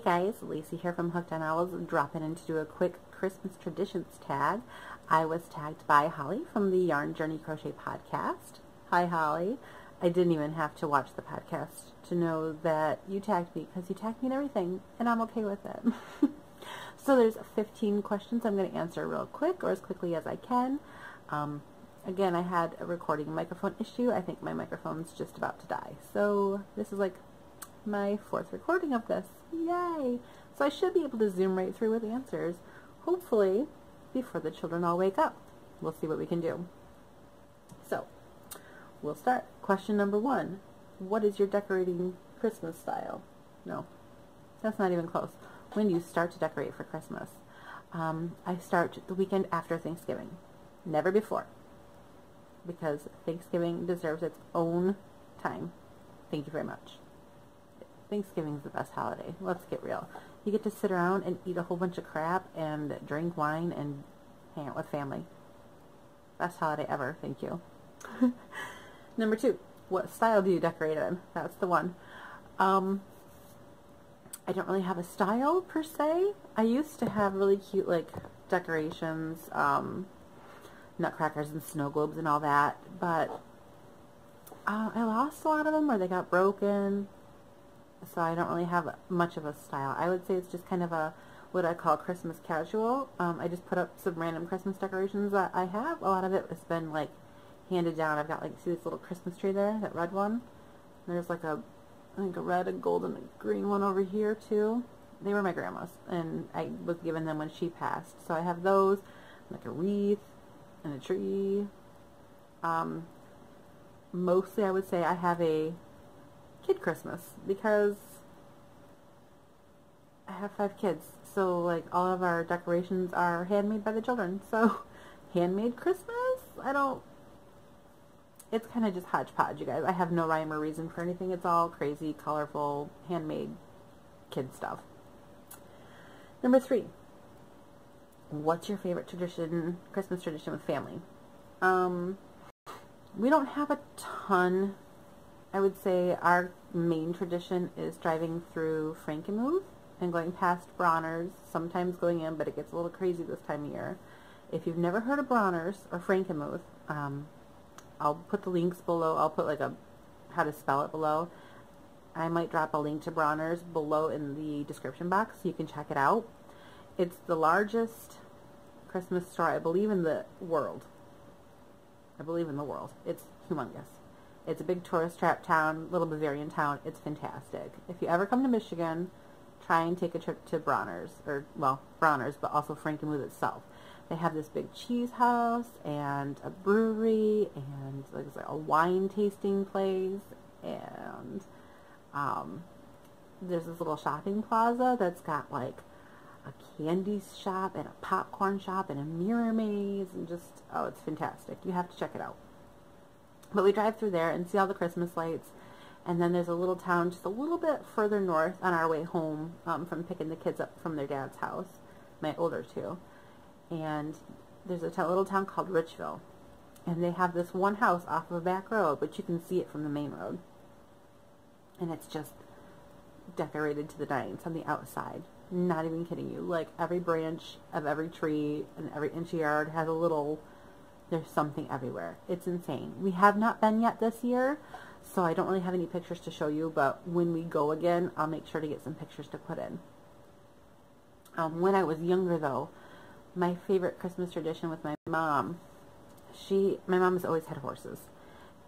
guys, Lacey here from Hooked on Owls, dropping in to do a quick Christmas traditions tag. I was tagged by Holly from the Yarn Journey Crochet podcast. Hi Holly. I didn't even have to watch the podcast to know that you tagged me, because you tagged me in everything, and I'm okay with it. So there's 15 questions I'm going to answer real quick, or as quickly as I can. Again, I had a recording microphone issue. I think my microphone's just about to die. So this is like my 4th recording of this. Yay! So I should be able to zoom right through with answers, hopefully before the children all wake up. We'll see what we can do. So we'll start. Question number 1. What is your decorating Christmas style? No, that's not even close. When do you start to decorate for Christmas? I start the weekend after Thanksgiving. Never before. Because Thanksgiving deserves its own time. Thank you very much. Thanksgiving is the best holiday. Let's get real. You get to sit around and eat a whole bunch of crap and drink wine and hang out with family. Best holiday ever. Thank you. Number 2. What style do you decorate in? That's the one. I don't really have a style per se. I used to have really cute like decorations, nutcrackers and snow globes and all that, but I lost a lot of them, or they got broken, so I don't really have much of a style. I would say it's just kind of a what I call Christmas casual. I just put up some random Christmas decorations that I have. A lot of it has been like handed down. I've got like, see this little Christmas tree there, that red one? There's like a, I think a red, a gold, and a green one over here too. They were my grandma's, and I was given them when she passed. So I have those, like a wreath, and a tree. Mostly I would say I have a kid Christmas, because I have 5 kids, so like all of our decorations are handmade by the children. So handmade Christmas, it's kind of just hodgepodge, you guys. I have no rhyme or reason for anything. It's all crazy, colorful, handmade kid stuff. Number 3. What's your favorite tradition, Christmas tradition with family? We don't have a ton. I would say our main tradition is driving through Frankenmuth and going past Bronner's, sometimes going in, but it gets a little crazy this time of year. If you've never heard of Bronner's or Frankenmuth, I'll put the links below. I'll put like how to spell it below. I might drop a link to Bronner's below in the description box so you can check it out. It's the largest Christmas store, I believe, in the world. It's humongous. It's a big tourist trap town, little Bavarian town. It's fantastic. If you ever come to Michigan, try and take a trip to Bronner's, or, well, Bronner's, but also Frankenmuth itself. They have this big cheese house and a brewery and like a wine tasting place, and there's this little shopping plaza that's got like a candy shop and a popcorn shop and a mirror maze, and just, oh, it's fantastic. You have to check it out. But we drive through there and see all the Christmas lights, and then there's a little town just a little bit further north on our way home from picking the kids up from their dad's house, my older 2. And there's a little town called Richville, and they have this one house off of a back road, but you can see it from the main road, and it's just decorated to the nines on the outside. Not even kidding you. Like every branch of every tree and every inch of yard has a little, there's something everywhere. It's insane. We have not been yet this year, so I don't really have any pictures to show you, but when we go again, I'll make sure to get some pictures to put in. When I was younger though, my favorite Christmas tradition with my mom, my mom has always had horses,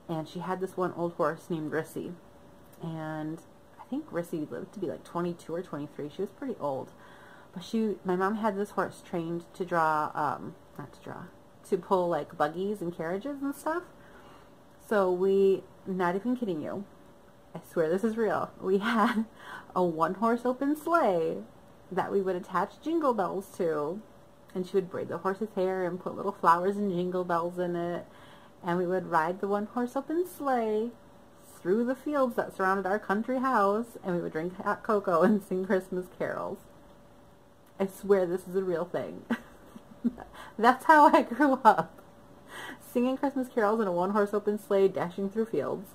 and she had this one old horse named Rissy, and I think Rissy lived to be like 22 or 23. She was pretty old, but my mom had this horse trained to to pull like buggies and carriages and stuff. So we, not even kidding you, I swear this is real, we had a 1-horse open sleigh that we would attach jingle bells to, and she would braid the horse's hair and put little flowers and jingle bells in it, and we would ride the 1-horse open sleigh through the fields that surrounded our country house, and we would drink hot cocoa and sing Christmas carols. I swear this is a real thing. That's how I grew up. Singing Christmas carols in a 1-horse open sleigh, dashing through fields.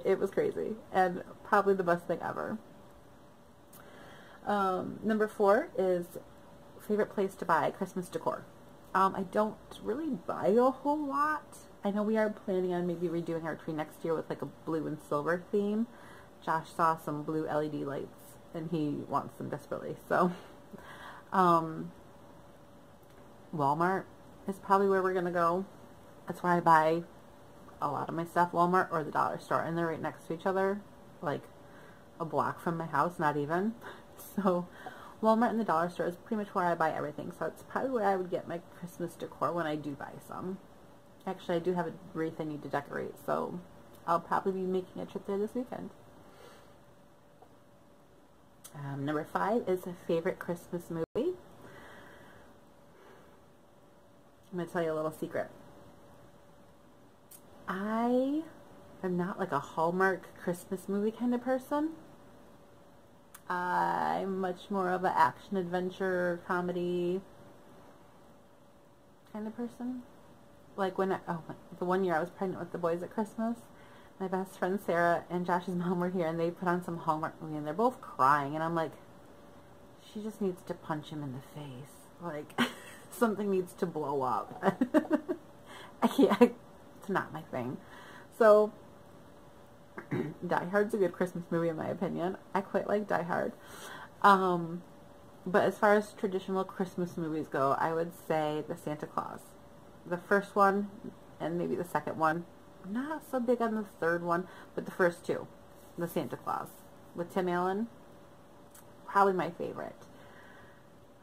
It was crazy, and probably the best thing ever. Number 4 is favorite place to buy Christmas decor. I don't really buy a whole lot. I know we are planning on maybe redoing our tree next year with like a blue and silver theme. Josh saw some blue LED lights and he wants them desperately. So, Walmart is probably where we're going to go. That's where I buy a lot of my stuff, Walmart or the dollar store. And they're right next to each other, like a block from my house, not even. So, Walmart and the dollar store is pretty much where I buy everything. So, it's probably where I would get my Christmas decor when I do buy some. Actually, I do have a wreath I need to decorate, so I'll probably be making a trip there this weekend. Number 5 is a favorite Christmas movie. I'm going to tell you a little secret. I am not like a Hallmark Christmas movie kind of person. I'm much more of an action, adventure, comedy kind of person. Like when the one year I was pregnant with the boys at Christmas, my best friend Sarah and Josh's mom were here and they put on some Hallmark movie and they're both crying and I'm like, she just needs to punch him in the face. Like, something needs to blow up. I can't, it's not my thing. So, Die Hard's a good Christmas movie in my opinion. I quite like Die Hard. But as far as traditional Christmas movies go, I would say the Santa Claus. The first one and maybe the second one. I'm not so big on the third one, but the first two. The Santa Claus with Tim Allen. Probably my favorite.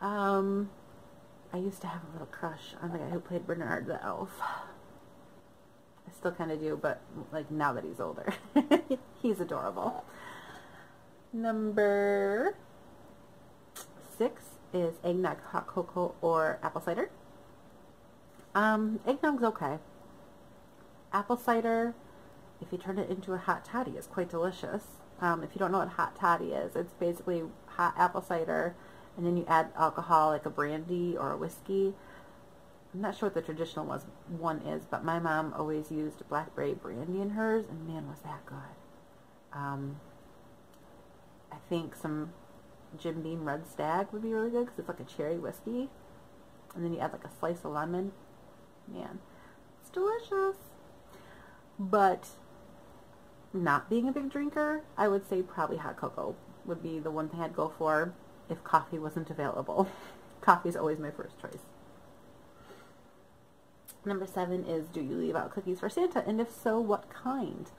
I used to have a little crush on the guy who played Bernard the elf. I still kind of do, but like now that he's older. He's adorable. Number 6 is eggnog, hot cocoa, or apple cider. Eggnog's okay. Apple cider, if you turn it into a hot toddy, is quite delicious. If you don't know what hot toddy is, it's basically hot apple cider, and then you add alcohol like a brandy or a whiskey. I'm not sure what the traditional one is, but my mom always used blackberry brandy in hers, and man, was that good. I think some Jim Beam Red Stag would be really good because it's like a cherry whiskey, and then you add like a slice of lemon. Man, it's delicious. But not being a big drinker, I would say probably hot cocoa would be the one thing I'd go for if coffee wasn't available. Coffee is always my first choice. Number 7 is, do you leave out cookies for Santa? And if so, what kind?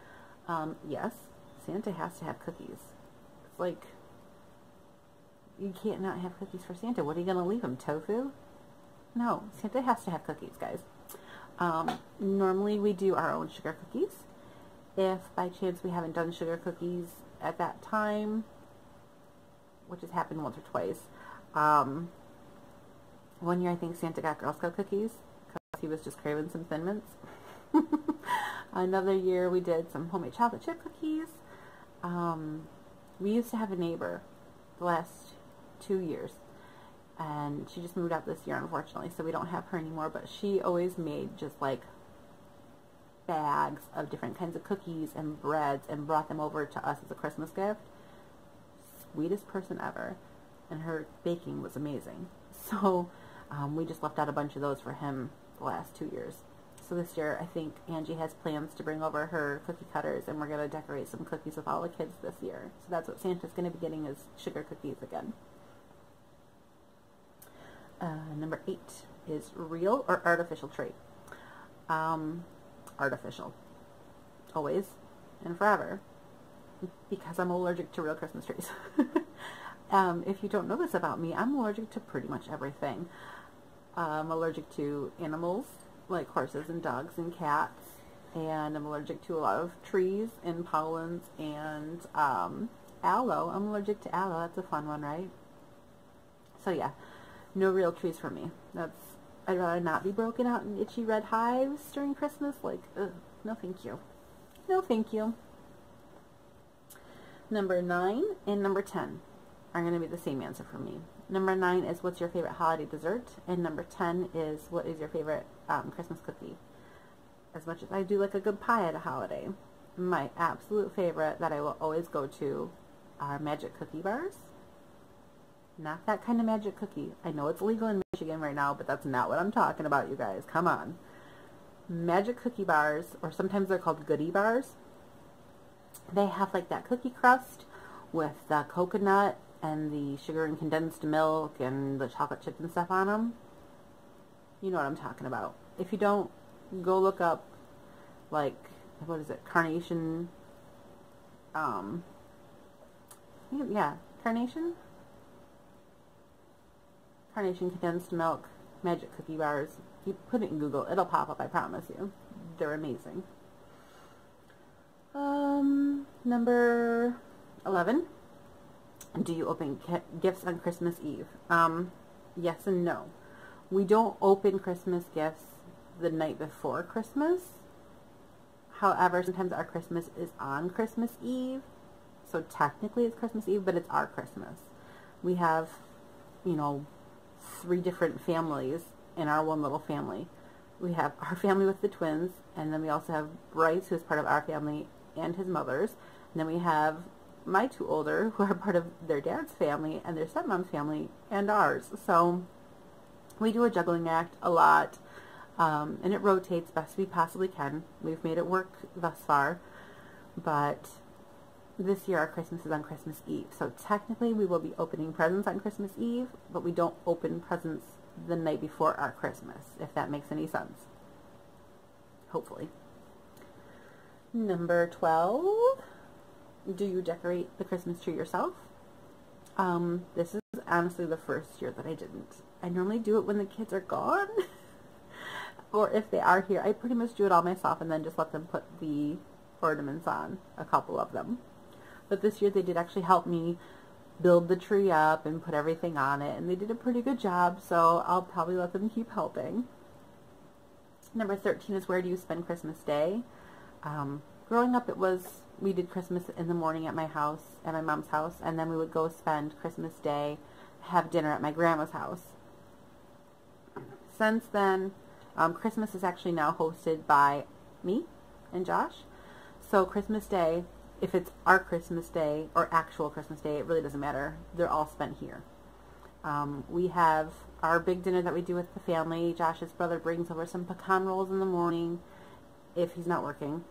Yes, Santa has to have cookies. It's like, you can't not have cookies for Santa. What are you going to leave him? Tofu? No, Santa has to have cookies, guys. Normally we do our own sugar cookies. If by chance we haven't done sugar cookies at that time, which has happened once or twice, one year I think Santa got Girl Scout cookies because he was just craving some Thin Mints. Another year we did some homemade chocolate chip cookies. We used to have a neighbor the last 2 years, and she just moved out this year unfortunately, so we don't have her anymore, but she always made just like bags of different kinds of cookies and breads and brought them over to us as a Christmas gift. Sweetest person ever, and her baking was amazing. So we just left out a bunch of those for him the last 2 years. So this year I think Angie has plans to bring over her cookie cutters, and we're going to decorate some cookies with all the kids this year. So that's what Santa's going to be getting, is sugar cookies again. Number 8 is real or artificial tree. Artificial. Always and forever. Because I'm allergic to real Christmas trees. If you don't know this about me, I'm allergic to pretty much everything. I'm allergic to animals, like horses and dogs and cats. And I'm allergic to a lot of trees and pollens and aloe. I'm allergic to aloe. That's a fun one, right? So yeah, no real trees for me. I'd rather not be broken out in itchy red hives during Christmas. Like, ugh, no thank you. No thank you. Number 9 and number 10 are going to be the same answer for me. Number 9 is, what's your favorite holiday dessert? And number 10 is, what is your favorite Christmas cookie? As much as I do like a good pie at a holiday, my absolute favorite that I will always go to are Magic Cookie Bars. Not that kind of magic cookie. I know it's legal in Michigan right now, but that's not what I'm talking about, you guys. Come on. Magic cookie bars, or sometimes they're called goodie bars. They have like that cookie crust with the coconut and the sugar and condensed milk and the chocolate chips and stuff on them. You know what I'm talking about. If you don't, go look up, like, what is it, Carnation, yeah, Carnation condensed milk magic cookie bars. You put it in Google, it'll pop up, I promise you. They're amazing. Number 11. Do you open gifts on Christmas Eve? Yes and no. We don't open Christmas gifts the night before Christmas. However, sometimes our Christmas is on Christmas Eve. So technically it's Christmas Eve, but it's our Christmas. We have, you know, 3 different families in our one little family. We have our family with the twins, and then we also have Bryce, who is part of our family, and his mother's. And then we have my 2 older, who are part of their dad's family, and their stepmom's family, and ours. So we do a juggling act a lot, and it rotates best we possibly can. We've made it work thus far, but this year our Christmas is on Christmas Eve. So technically we will be opening presents on Christmas Eve, but we don't open presents the night before our Christmas, if that makes any sense. Hopefully. Number 12. Do you decorate the Christmas tree yourself? This is honestly the first year that I didn't. I normally do it when the kids are gone. Or if they are here, I pretty much do it all myself and then just let them put the ornaments on, a couple of them. But this year they did actually help me build the tree up and put everything on it, and they did a pretty good job, so I'll probably let them keep helping. Number 13 is, where do you spend Christmas Day? Growing up, we did Christmas in the morning at my house, at my mom's house, and then we would go spend Christmas Day, have dinner at my grandma's house. Since then, Christmas is actually now hosted by me and Josh. So Christmas Day, if it's our Christmas Day or actual Christmas Day, it really doesn't matter. They're all spent here. We have our big dinner that we do with the family. Josh's brother brings over some pecan rolls in the morning if he's not working.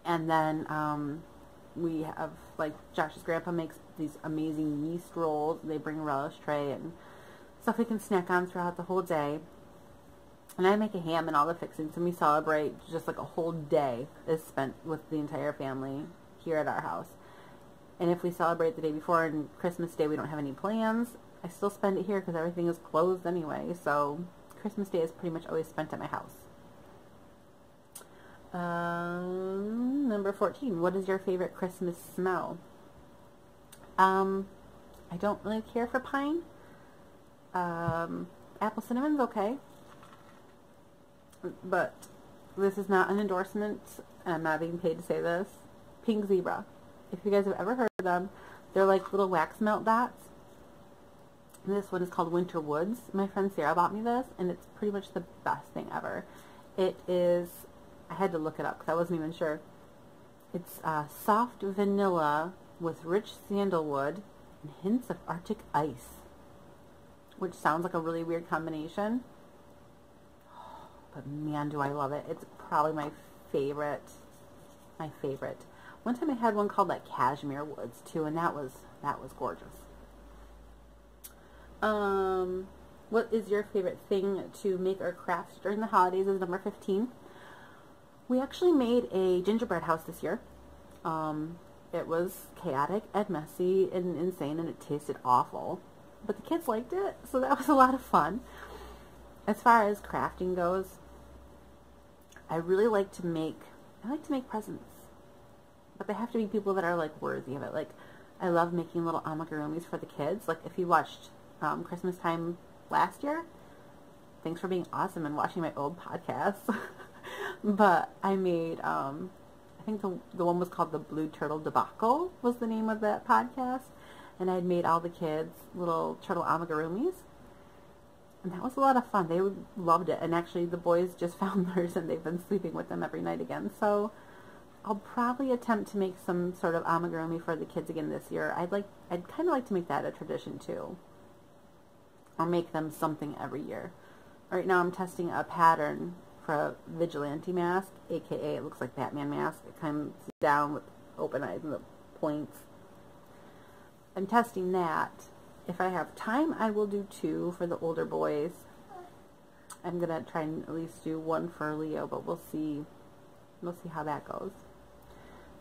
And then we have, like, Josh's grandpa makes these amazing yeast rolls. They bring a relish tray and stuff we can snack on throughout the whole day. And I make a ham and all the fixings, and we celebrate. Just like a whole day is spent with the entire family here at our house. And if we celebrate the day before and Christmas Day we don't have any plans, I still spend it here because everything is closed anyway. So Christmas Day is pretty much always spent at my house. Number 14. What is your favorite Christmas smell? I don't really care for pine. Apple cinnamon's okay. But this is not an endorsement, and I'm not being paid to say this. Pink zebra. If you guys have ever heard of them, they're like little wax melt dots. And this one is called Winter Woods. My friend Sarah bought me this, and it's pretty much the best thing ever. It is, I had to look it up because I wasn't even sure. It's soft vanilla with rich sandalwood and hints of Arctic ice, which sounds like a really weird combination. But man, do I love it. It's probably my favorite. My favorite. One time I had one called like Cashmere Woods too, and that was gorgeous. What is your favorite thing to make or craft during the holidays is number 15. We actually made a gingerbread house this year. It was chaotic and messy and insane, and it tasted awful. But the kids liked it, so that was a lot of fun. As far as crafting goes, I really like to make presents. But they have to be people that are like worthy of it. Like, I love making little amigurumis for the kids. Like, if you watched Christmas Time last year, thanks for being awesome and watching my old podcasts. But I made, I think the one was called The Blue Turtle Debacle was the name of that podcast. And I'd made all the kids little turtle amigurumis. And that was a lot of fun. They loved it. And actually the boys just found theirs and they've been sleeping with them every night again. So I'll probably attempt to make some sort of amigurumi for the kids again this year. I'd kind of like to make that a tradition too, or make them something every year. Right now I'm testing a pattern for a vigilante mask, aka it looks like Batman mask. It comes down with open eyes and the points. I'm testing that. If I have time, I will do 2 for the older boys. I'm gonna try and at least do 1 for Leo, but we'll see. We'll see how that goes.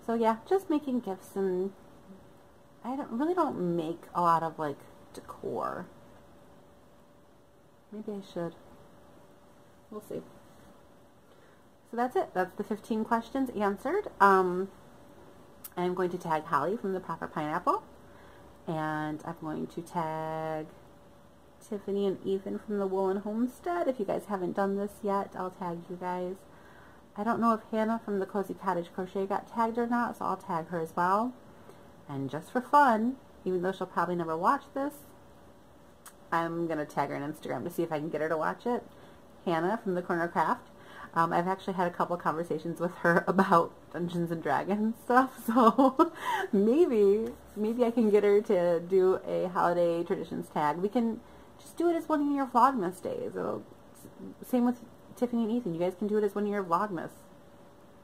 So yeah, just making gifts, and I really don't make a lot of like decor. Maybe I should. We'll see. So that's it. That's the 15 questions answered. I'm going to tag Holly from the Proper Pineapple, and I'm going to tag Tiffany and Ethan from the Woolen Homestead. If you guys haven't done this yet, I'll tag you guys. I don't know if Hannah from the Cozy Cottage Crochet got tagged or not, so I'll tag her as well. And just for fun, even though she'll probably never watch this, I'm going to tag her on Instagram to see if I can get her to watch it. Hannah from the Corner Craft. I've actually had a couple of conversations with her about Dungeons and Dragons stuff, so maybe I can get her to do a holiday traditions tag. We can just do it as one of your Vlogmas days. Same with Tiffany and Ethan. You guys can do it as one of your Vlogmas.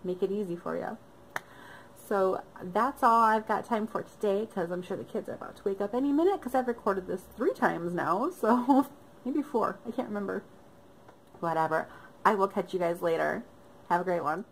Make it easy for you. So that's all I've got time for today, because I'm sure the kids are about to wake up any minute, because I've recorded this 3 times now, so maybe 4. I can't remember. Whatever. I will catch you guys later. Have a great one.